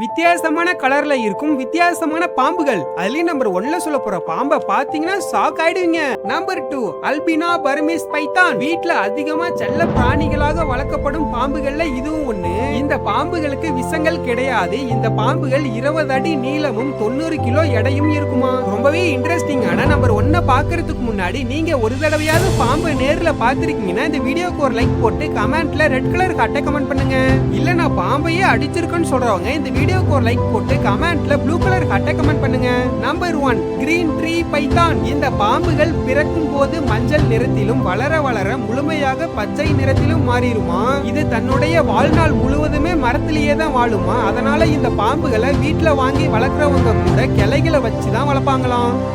வித்தியாசமான கலர்ல இருக்கும் வித்தியாசமான பாம்புகள். அதுலயும் நம்பர் 1ல சொல்ல போற பாம்பை பாத்தீங்கன்னா ஷாக் ஆயிடுவீங்க. Number 2 albino Burmese python. வீட்ல அதிகமா செல்ல பிராணிகளாக வளர்க்கப்படும் பாம்புகள்ல இதுவும் ஒண்ணு. இந்த பாம்புகளுக்கு விஷங்கள் கிடையாது. இந்த பாம்புகள் 20 அடி நீளமும் 90 கிலோ எடையும் இருக்குமா. ரொம்பவே இன்ட்ரெஸ்டிங்கான நம்பர் 1 பாக்குறதுக்கு முன்னாடி நீங்க ஒரு தடவையாவது பாம்பு நேர்ல பாத்திருக்கீங்கன்னா இந்த வீடியோக்கு ஒரு லைக் போட்டு கமெண்ட்ல ரெட் கலர் ஹார்ட்டை கமெண்ட் பண்ணுங்க. இல்ல நான் பாம்பையே அடிச்சிருக்கேன்னு சொல்றவங்க இந்த வீடியோக்கு ஒரு லைக் போட்டு கமெண்ட்ல ப்ளூ கலர் ஹார்ட்டை கமெண்ட் பண்ணுங்க. Number 1 green tree Python. இந்த பாம்புகள் பிறக்கும் போது மஞ்சள் நிறத்திலும் வளர வளர முழுமையாக பச்சை நிறத்திலும் மாறிடுமா. இது தன்னுடைய வாழ்நாள் முழுவதுமே மரத்திலேயே தான் வாழுமா. அதனால இந்த பாம்புகளை வீட்டுல வாங்கி வளர்க்குறவங்க கூட கிளைகளை வச்சுதான் வளர்ப்பாங்களாம்.